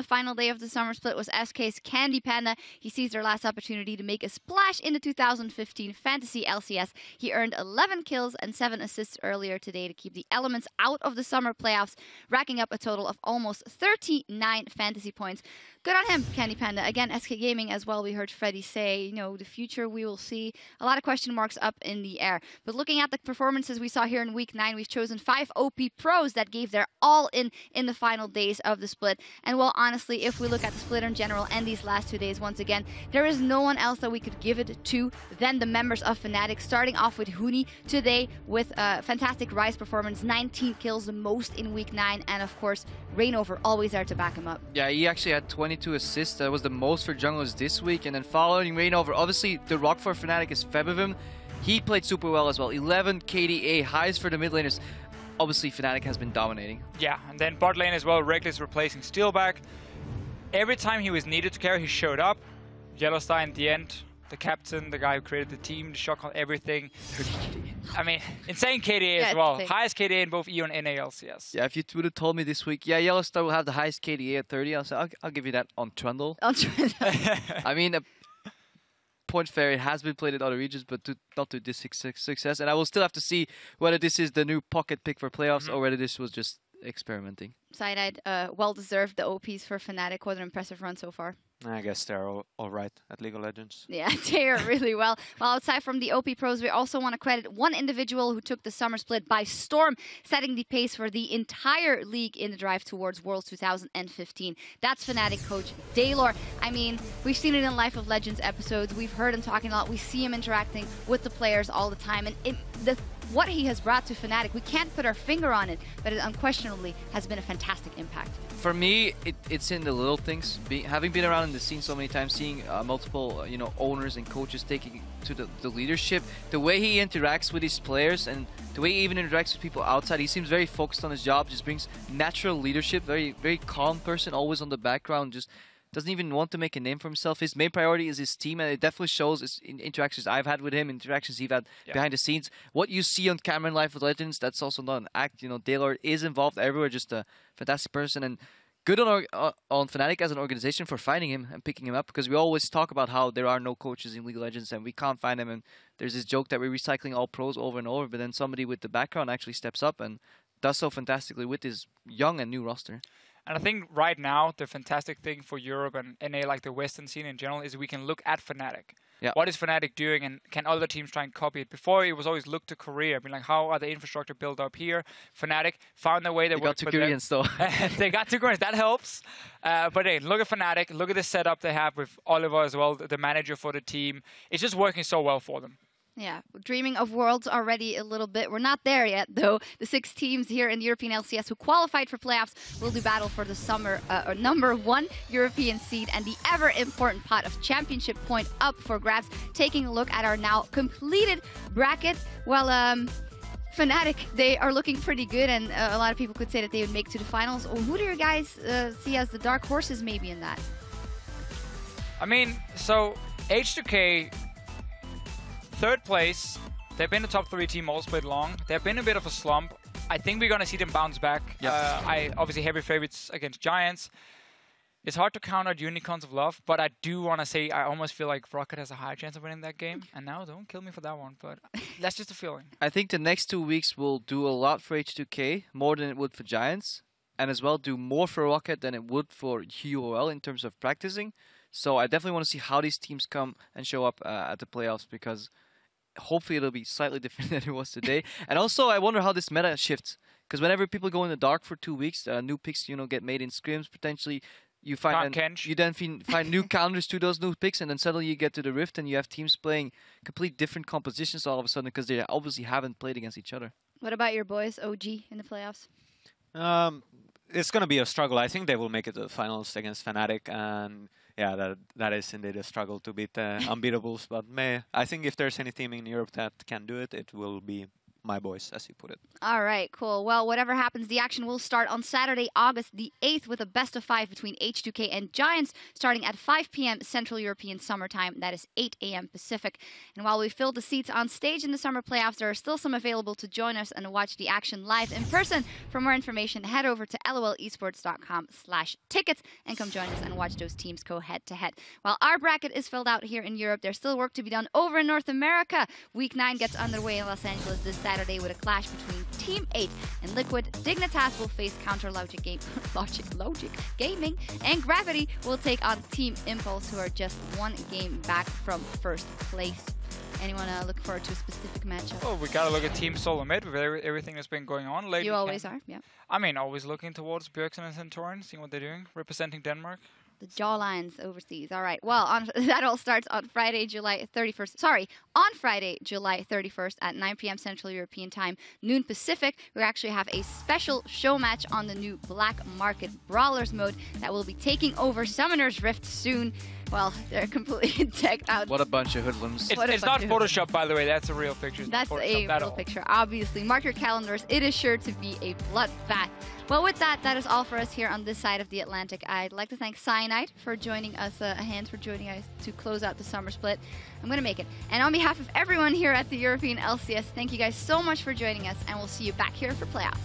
final day of the summer split was SK's Candy Panda. He seized their last opportunity to make a splash in the 2015 Fantasy LCS. He earned 11 kills and 7 assists earlier today to keep the elements out of the summer playoffs, racking up a total of almost 39 fantasy points. Good on him, Candy Panda. Again, SK Gaming as well, we heard Freddy say, you know, the future we will see a lot of question marks up in the air. But looking at the performances we saw here in Week 9, we've chosen 5 OP pros that gave their all in the final days of the split. And well, honestly, if we look at the split in general and these last 2 days, once again, there is no one else that we could give it to than the members of Fnatic, starting off with Huni today with a fantastic Rise performance, 19 kills, the most in Week 9, and of course, Rainover always there to back him up. Yeah, he actually had 22 assists. That was the most for junglers this week. And then following Rainover, obviously the rock for Fnatic is Febivim. He played super well as well. 11 KDA, highest for the mid laners. Obviously, Fnatic has been dominating. Yeah, and then bot lane as well, Reckless replacing Steelback. Every time he was needed to carry, he showed up. Yellowstar in the end, the captain, the guy who created the team, the shot call, everything. I mean, insane KDA as well. Highest KDA in both EU and NA LCS. Yeah, if you would have told me this week, yeah, Yellowstar will have the highest KDA at 30, I'll give you that on Trundle. On Trundle. I mean, Point Fairy has been played in other regions, but not to this success. And I will still have to see whether this is the new pocket pick for playoffs or whether this was just experimenting. Side-eyed, well-deserved, the OPs for Fnatic. What an impressive run so far. I guess they're all right at League of Legends. Yeah, they are really well. Well, outside from the OP pros, we also want to credit one individual who took the summer split by storm, setting the pace for the entire league in the drive towards Worlds 2015. That's Fnatic coach Daylor. I mean, we've seen it in Life of Legends episodes. We've heard him talking a lot. We see him interacting with the players all the time. And what he has brought to Fnatic, we can't put our finger on it, but it unquestionably has been a fantastic impact. For me, it's in the little things. Having been around in the scene so many times, seeing multiple owners and coaches taking to the leadership, the way he interacts with his players and the way he even interacts with people outside, he seems very focused on his job, just brings natural leadership, very calm person, always on the background, just doesn't even want to make a name for himself. His main priority is his team, and it definitely shows in interactions I've had with him, interactions he's had behind the scenes. What you see on camera in Life of Legends, that's also not an act. You know, Daylor is involved everywhere, just a fantastic person, and good on Fnatic as an organization for finding him and picking him up, because we always talk about how there are no coaches in League of Legends and we can't find them, and there's this joke that we're recycling all pros over and over, but then somebody with the background actually steps up and does so fantastically with his young and new roster. And I think right now, the fantastic thing for Europe and NA, like the Western scene in general, is we can look at Fnatic. Yeah. What is Fnatic doing, and can other teams try and copy it? Before, it was always look to Korea. I mean, like, how are the infrastructure built up here? Fnatic found a way that worked for them. They got 2 Koreans, though. They got 2 Koreans. That helps. But hey, look at Fnatic. Look at the setup they have with Oliver as well, the manager for the team. It's just working so well for them. Yeah, dreaming of Worlds already a little bit. We're not there yet, though. The 6 teams here in the European LCS who qualified for playoffs will do battle for the summer #1 European seed and the ever-important pot of championship point up for grabs. Taking a look at our now completed bracket. Well, Fnatic, they are looking pretty good, and a lot of people could say that they would make to the finals. Who do you guys see as the dark horses maybe in that? I mean, so H2K... 3rd place. They've been a top 3 team all split long. They've been a bit of a slump. I think we're going to see them bounce back. Yes. I obviously heavy favorites against Giants. It's hard to count out Unicorns of Love, but I do want to say I almost feel like Rocket has a higher chance of winning that game. And now, don't kill me for that one, but that's just a feeling. I think the next 2 weeks will do a lot for H2K, more than it would for Giants, and as well do more for Rocket than it would for UOL in terms of practicing. So I definitely want to see how these teams come and show up at the playoffs, because hopefully it'll be slightly different than it was today. And also, I wonder how this meta shifts, because whenever people go in the dark for 2 weeks, new picks get made in scrims potentially. You find you then find new counters to those new picks, and then suddenly you get to the Rift and you have teams playing complete different compositions all of a sudden, because they obviously haven't played against each other. What about your boys, OG, in the playoffs? It's going to be a struggle. I think they will make it to the finals against Fnatic, and yeah, that is indeed a struggle to beat unbeatables. But I think if there's any team in Europe that can do it, it will be my boys, as you put it. All right, cool. Well, whatever happens, the action will start on Saturday, August the 8th with a best of 5 between H2K and Giants starting at 5 p.m. Central European Summer Time. That is 8 a.m. Pacific. And while we fill the seats on stage in the summer playoffs, there are still some available to join us and watch the action live in person. For more information, head over to lolesports.com/tickets and come join us and watch those teams go head-to-head. While our bracket is filled out here in Europe, there's still work to be done over in North America. Week 9 gets underway in Los Angeles this Saturday with a clash between Team 8 and Liquid. Dignitas will face Counter Logic Gaming, and Gravity will take on Team Impulse, who are just one game back from first place. Anyone look forward to a specific matchup? Well, we gotta look at Team Solo Mid with everything that's been going on lately. You always are, yeah. I mean, always looking towards Bjergsen and Centurion, seeing what they're doing, representing Denmark. The jawlines overseas. All right. Well, that all starts on Friday, July 31st. Sorry, on Friday, July 31st at 9 p.m. Central European Time, noon Pacific. We actually have a special show match on the new Black Market Brawlers mode that will be taking over Summoner's Rift soon. Well, they're completely decked out. What a bunch of hoodlums. It's not Photoshop, by the way. That's a real picture. That's a real picture, obviously. Mark your calendars. It is sure to be a bloodbath. Well, with that, that is all for us here on this side of the Atlantic. I'd like to thank Cyanide for joining us, Hands for joining us to close out the summer split. I'm going to make it. And on behalf of everyone here at the European LCS, thank you guys so much for joining us, and we'll see you back here for playoffs.